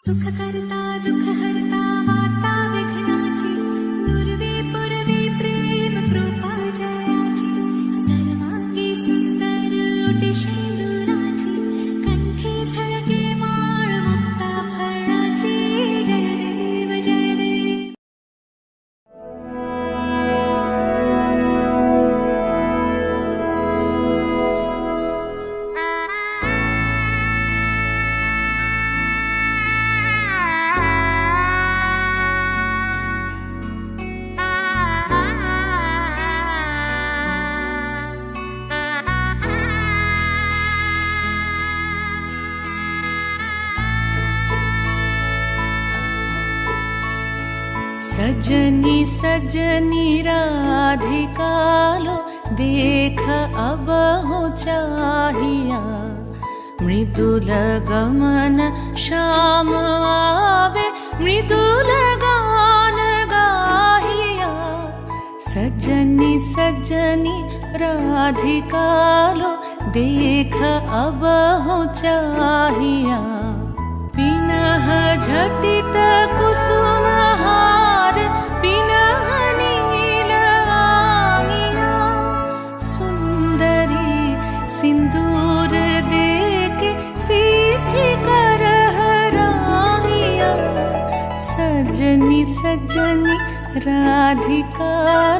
सुख करता दुख हरता वार्ता विघ्नाची नुरवी पुरवी प्रेम कृपा जयाची सर्वांगी सुंदर ओटी शेंदुराची कंठी झळके माळ मुक्ता फळाची जय देव जय देव. सजनी सजनी राधिका लो देख अब हो चाहिया मृदुल गमन श्याम आवे मृदुल गान गाहिया. सजनी सजनी राधिका लो देख अब हो चाहिया पिनह झटित कुसुम हार पिनह नील आंगिया सुंदरी सिंदूर देके सीधी करह रांगिया. सजनी सजनी राधिका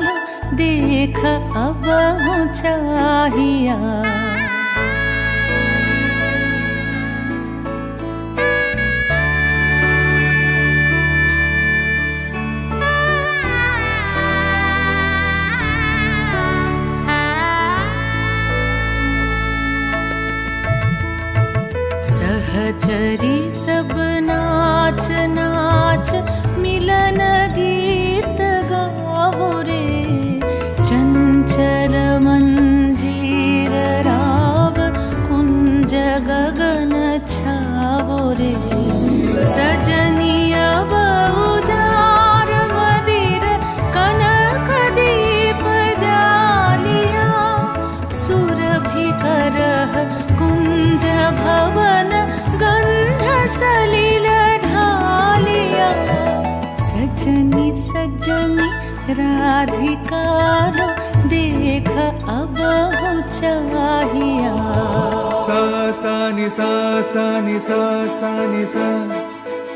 लो देख अब हो चाहिया. सहचरी सब नाच नाच मिलन गीत गाओ रे चंचल मंजीर राव कुंज गगन छाओ रे. सजनी अब उजार मदिर कनक दीप जालिया सुरभि करह कुंज भवन गंध सलिल ढालिया. सजनी सजनी राधिका लो देख अब हो चाहिया. सा सा नि सा सा नि सा सा नि सा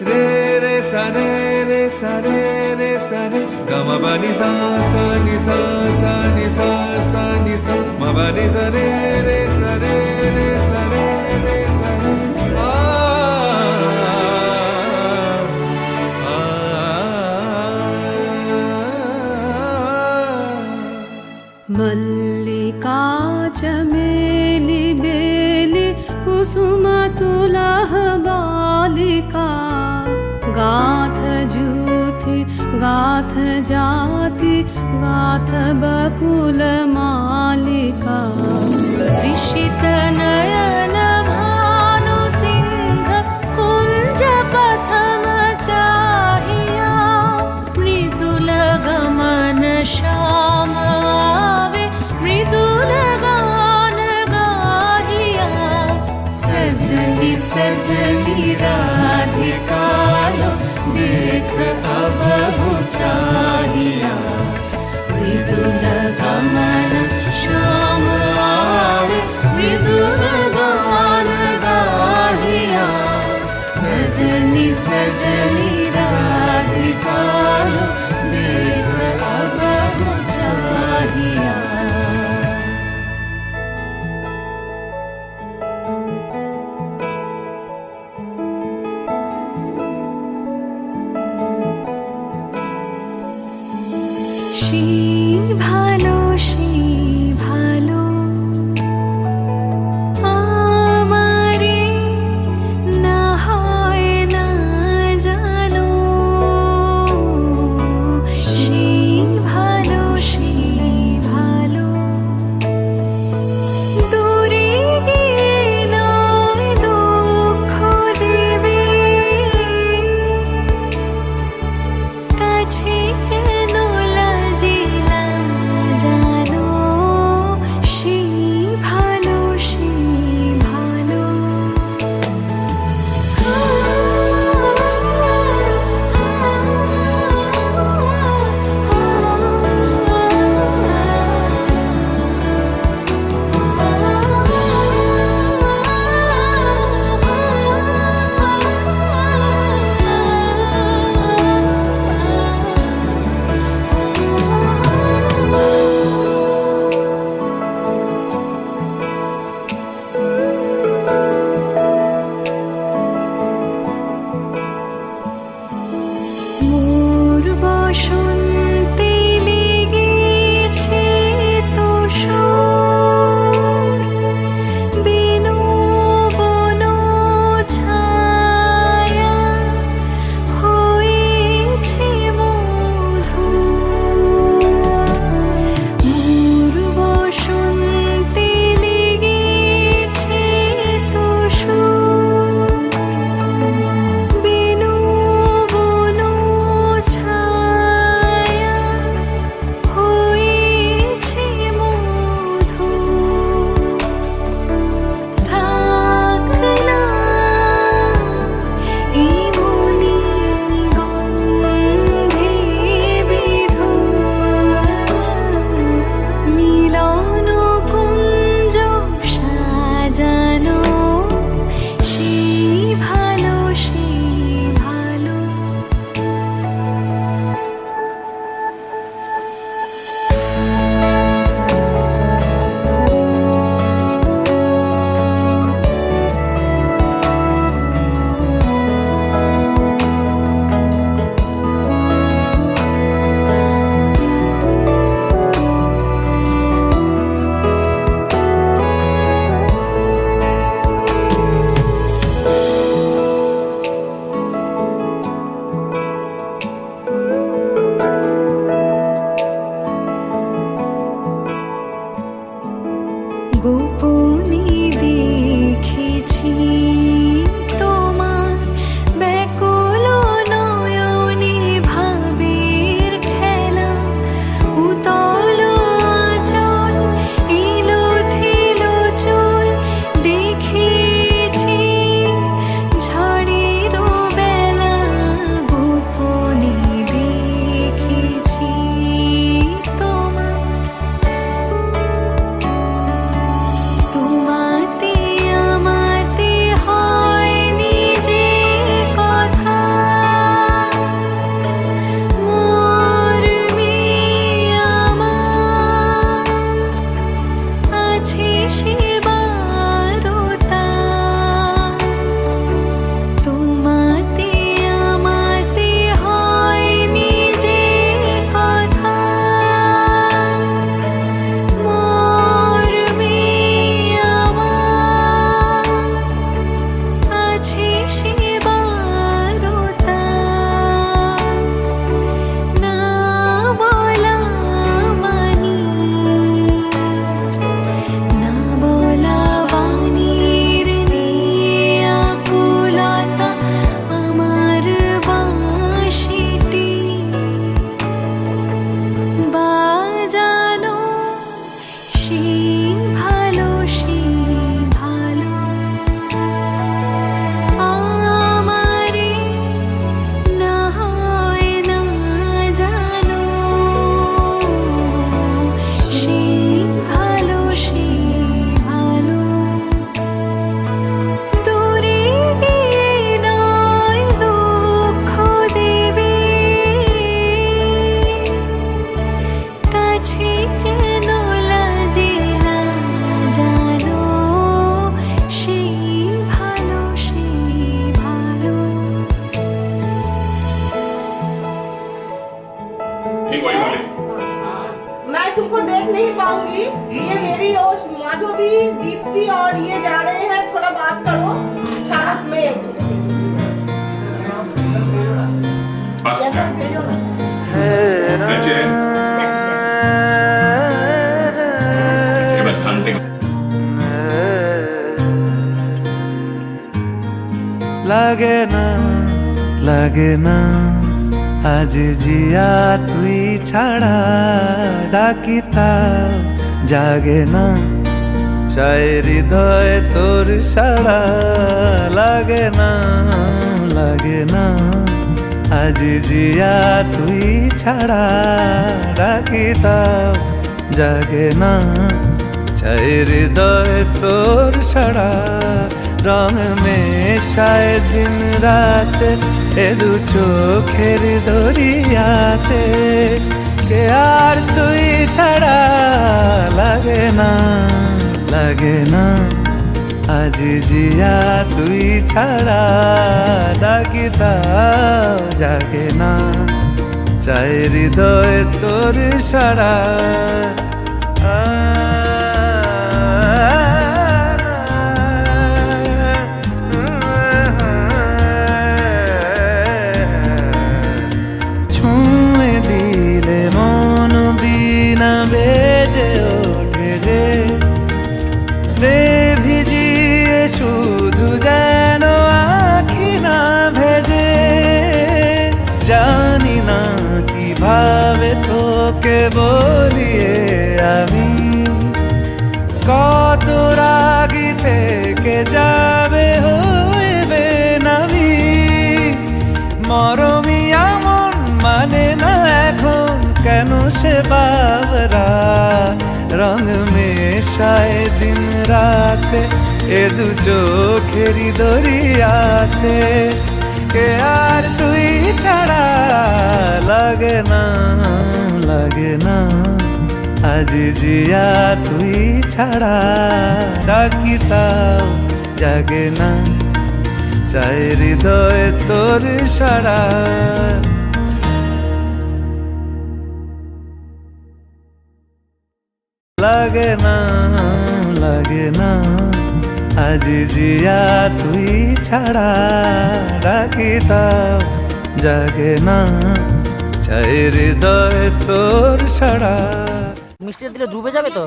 रे रे सा रे रे सा रे रे सा रे ग म ब नि सा सा नि सा सा नि सा सा नि सा म ब नि सा रे रे सा रे रे सा रे रे सा रे आ मल्लिका चमेली बेली कुसुम तुलह बालिका गाथ जूथि गाथ जाति गाथ बकुल मालिका. विषित नयन भानु सिंह कुंज पथम चाहिया मृदुल गमन श्याम आवे मृदुल गान गाहिया. सजनी सजनी राधिका लो देख अब हो चाहिया मृदुल गमन श्याम आवे मृदुल गान गाहिया. सजनी सजनी राधिका लो देख अब हो चाहिया. শ্রী ভালো আমারে না হয় না জানো देख नहीं पाऊंगी। ये मेरी और माधवी दीप्ति और ये जा रहे हैं, थोड़ा बात करो साथ में। भेजो ना। লাগে না আজ জিয়া তুই ছাড়া ডাকিতা জাগে না চাই হৃদয় তোর সাড়া লাগে না আজ জিয়া তুই ছাড়া ডাকিতা জাগে না চাই হৃদয় তোর সাড়া রং মেশায় দিন রাত এ দু চোখের দরিয়াতে কে আর তুই ছাড়া লাগে না আজ জিয়া তুই ছাড়া ডাকিতা জাগে না চাই হৃদয় তোর সাড়া বেজে ওঠে যে ভিজিয়ে শুধু যেন আখি না ভেজে জানি না কিভাবে তোকে বলিয়ে আমি কত রাগি থেকে যাবে হইবে নামি মরমি এমন মানে না এখন কেন সে বাবরা রং মেশায় দিন রাতে এ দু চোখেরি দরিয়াতে কে আর তুই ছাড়া লাগে না আজ জিয়া তুই ছাড়া ডাকিতাও জাগে না চাই হৃদয় তোর সাড়া লাগে না আজ জিয়া তুই ছাড়া ডাকিতাও জাগে না চাই হৃদয় তোর সাড়া মিষ্টিটা দিলে ডুবে যাবে তো?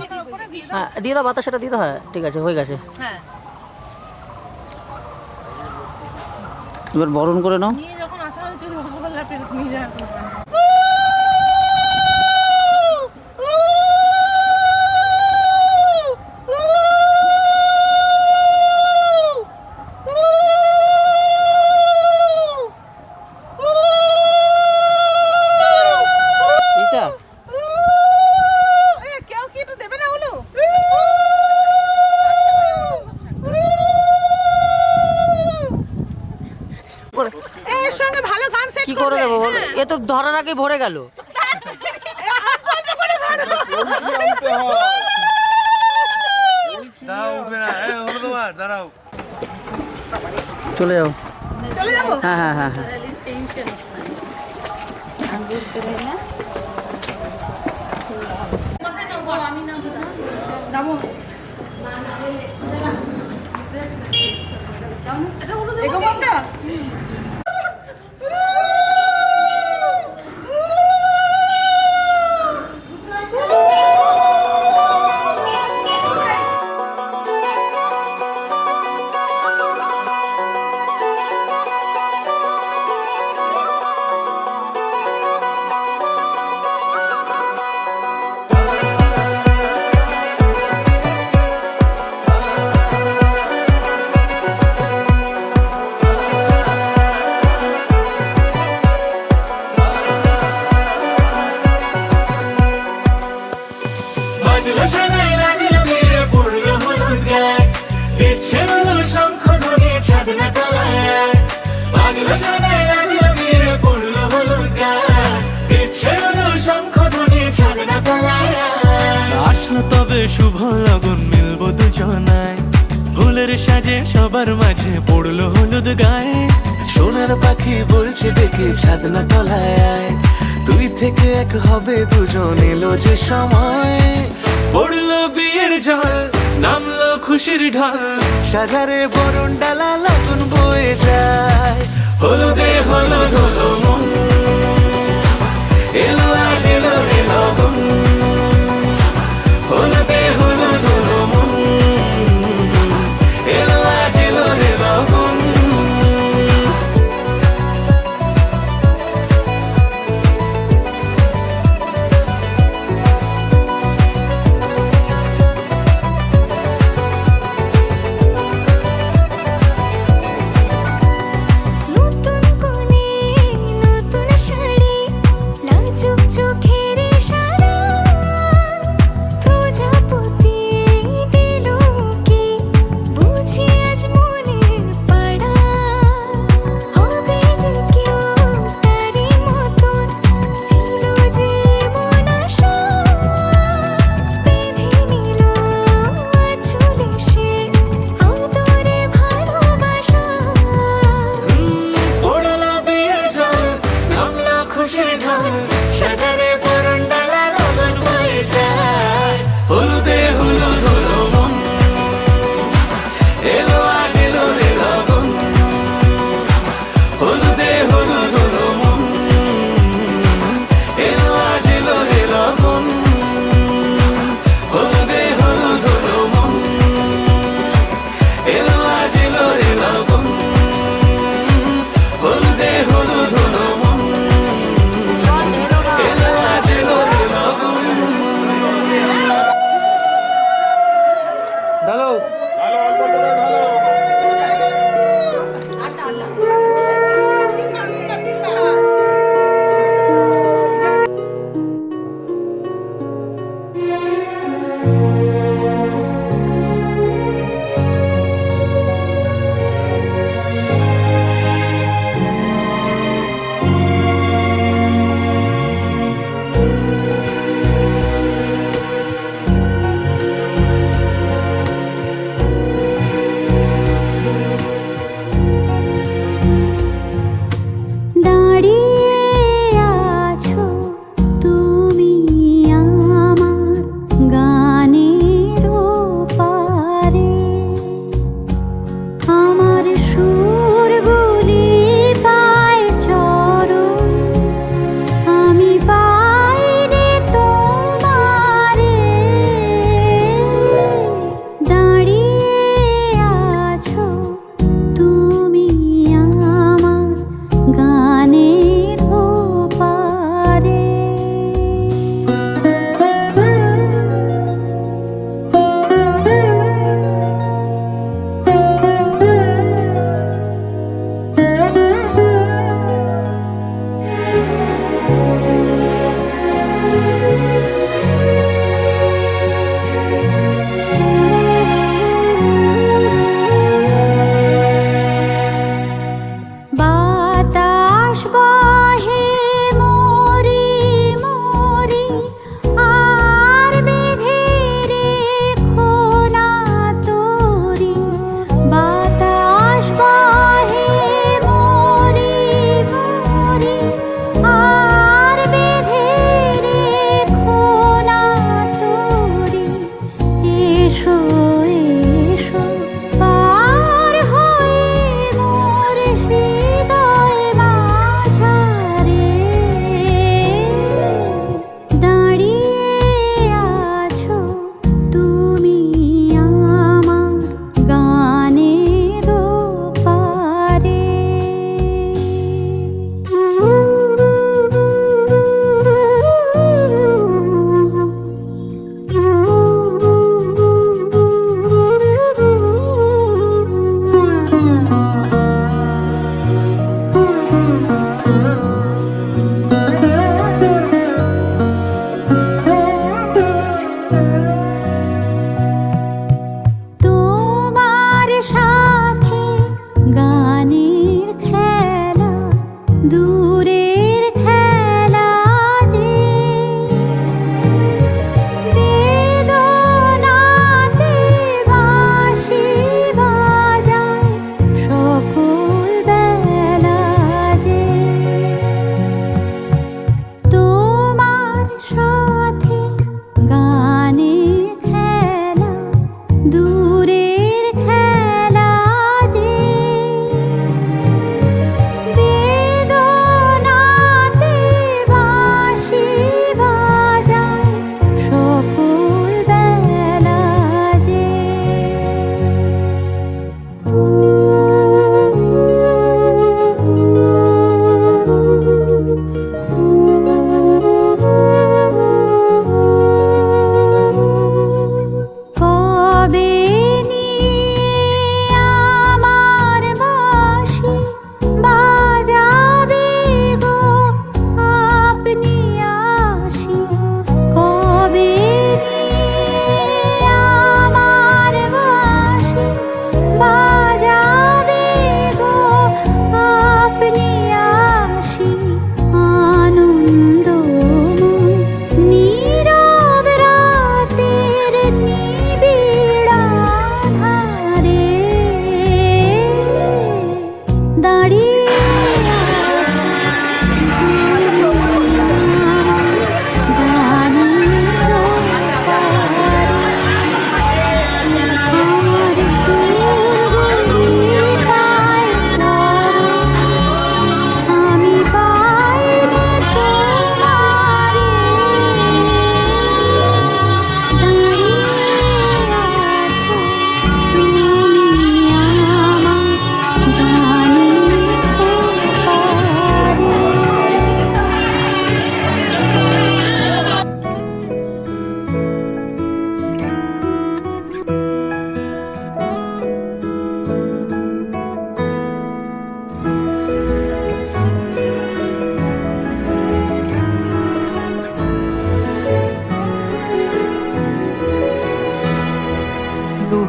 হ্যাঁ দিয়ে দাও, বাতাসাটা দিয়ে দাও। হ্যাঁ ঠিক আছে, হয়ে গেছে। এবার বরণ করে নাও। কি করে দেবো? এ তো ধরার আগে ভরে গেল। চলে যাও। হ্যাঁ। তবে শুভ লগন মিলবো দুজনায় ফুলের সাজে সবার মাঝে পড়লো হলুদ গায়ে সোনার পাখি বলছে ডেকে ছাদনা তলায় দুই থেকে এক হবে দুজন, এলো যে সময়। পড়লো বিয়ের জল, নামলো খুশির ঢল, সাজারে বরণ ডালা লগন বয়ে যায়। হলুদে হলো ধলো মন, এলো আজ এলো রে লগন। হলুদে হলো ধলো মন, এলো আজ এলো রে লগন। নতুন কোণে নতুন শাড়ি, লাজুক চোখের ইশারা, প্রজাপতি দিল কি বুঝি আজ মনের পাড়া। হবে যে কেউ তারই মতন, ছিল যে মন আশা, বেঁধে নিল আঁচলে সে আদরে ভালোবাসা। পড়লো বিয়ের জল, নামলো খুশির ঢল, সাজারে বরণ ডালা লগন বয়ে যায়। হলুদে হলো ধলো মন, এলো আজ এলো রে লগন। হলুদে হলো ধলো মন, এলো আজ এলো রে লগন। হলুদে হলো ধলো মন, এলো আজ এলো রে লগন। হলুদে হলো ধলো মন, এলো আজ এলো রে লগন। দাঁড়িয়ে আছো তুমি আমার গানের ওপারে, আমার সুরগুলি পায় চরণ, আমি পাইনি তোমারে। দাঁড়িয়ে আছো তুমি আমার গানের ওপারে। বাতাস বহে মরি মরি, আর বেঁধে রেখো না তোরি। বাতাস বহে মরি মরি, আর বেঁধে রেখো না তোরি। এসো এসো পার হয়ে মোর হৃদয় মাঝারে। দাঁড়িয়ে আছো তুমি আমার গানের ওপারে। তোমার সাথে গানের খেলা দূরের খেলা যে, বেদনাতে বাঁশি বাজায় সকল বেলা যে। তো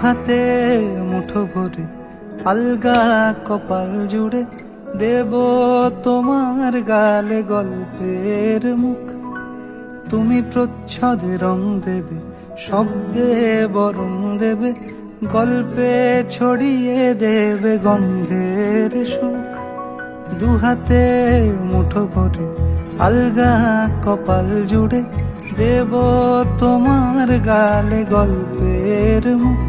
দুহাতে মুঠো ভরে আলগা কপাল জুড়ে দেব তোমার গালে গল্পের মুখ। তুমি প্রচ্ছদে রং দেবে, শব্দে বরং দেবে, গল্পে ছড়িয়ে দেবে গন্ধের সুখ। দুহাতে মুঠো ভরে আলগা কপাল জুড়ে দেব তোমার গালে গল্পের মুখ।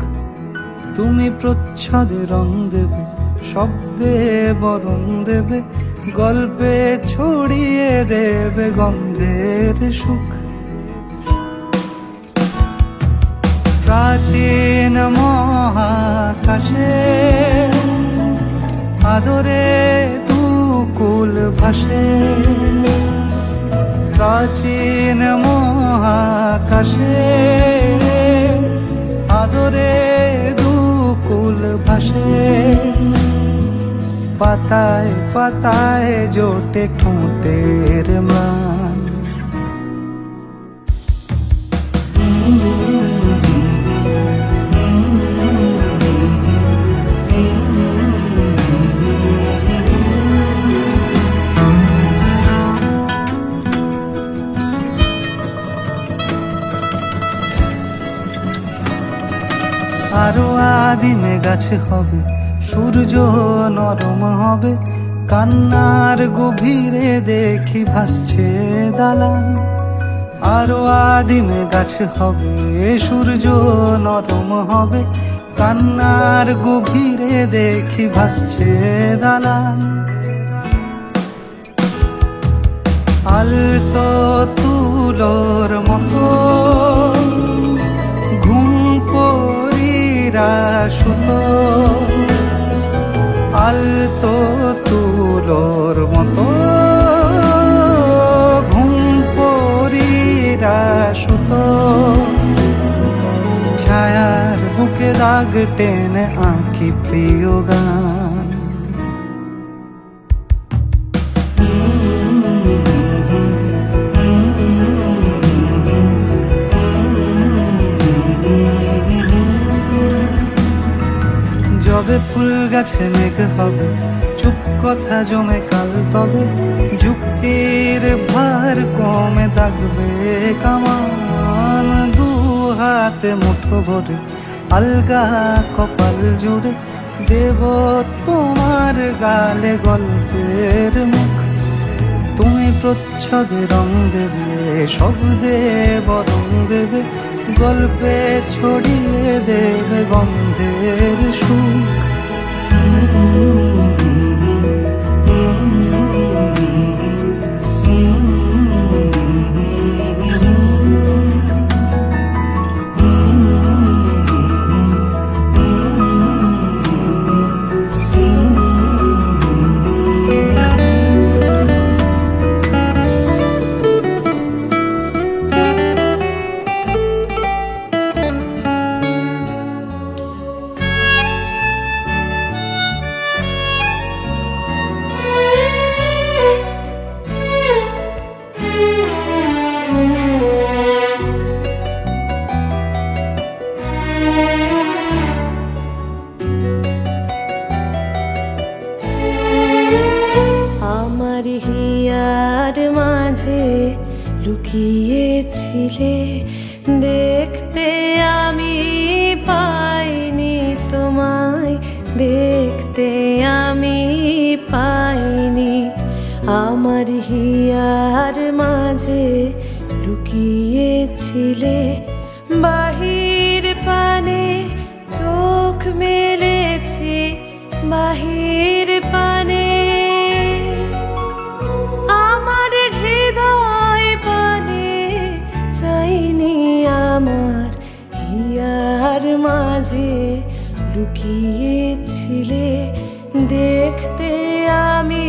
তুমি প্রচ্ছদে রং দেবে, শব্দে বরং দেবে, গল্পে ছড়িয়ে দেবে গন্ধের সুখ। প্রাচীন মহাকাশে আদরে দুকুল ভাসে, প্রাচীন মহাকাশে আদরে দুকুল ভাসে। পাতায় পাতায় জোটে ঠোঁটের ম্লান, আরো আদিমে গাছে হবে, সূর্য নরম হবে, কান্নার গভীরে দেখি ভাসছে দালান। আরো আদিমে গাছে হবে, সূর্য নরম হবে, কান্নার গভীরে দেখি ভাসছে দালান। আলতো তুলোর মতো ঘুম পরীরা সুতো, আলতো তুলোর মতো ঘুম পরীরা সুতো। ছায়ার বুকে দাগ টেনে আঁকি প্রিয় গান। যবে ফুল গাছে মেঘ হবে, চুপ কথা জমে কাল তবে, যুক্তির ভার কমে দাগবে কামান। দু হাতে মুঠো ভরে আলগা কপাল জুড়ে দেব তোমার গালে গল্পের মুখ। তুমি প্রচ্ছদে রং দেবে, শব্দে বরং দেবে, গল্পে ছড়িয়ে দেবে গন্ধের সুখ। আমার হিয়ার মাঝে লুকিয়েছিলে, দেখতে আমি পাইনি তোমায়, দেখতে আমি পাইনি। আমার হিয়ার মাঝে লুকিয়েছিলে, বাহির পানে চোখ মেলেছি, বাহির পানে আমার হৃদয় পানে চাইনি। আমার হিয়ার মাঝে লুকিয়েছিলে, দেখতে আমি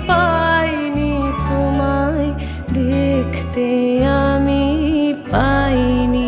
পাইনি তোমায়, দেখতে আমি পাইনি।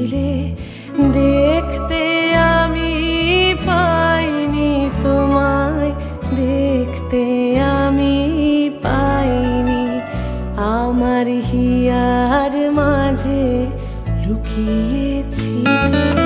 ছিলে, দেখতে আমি পাইনি তোমায়, দেখতে আমি পাইনি। আমার হিয়ার মাঝে লুকিয়েছিলে।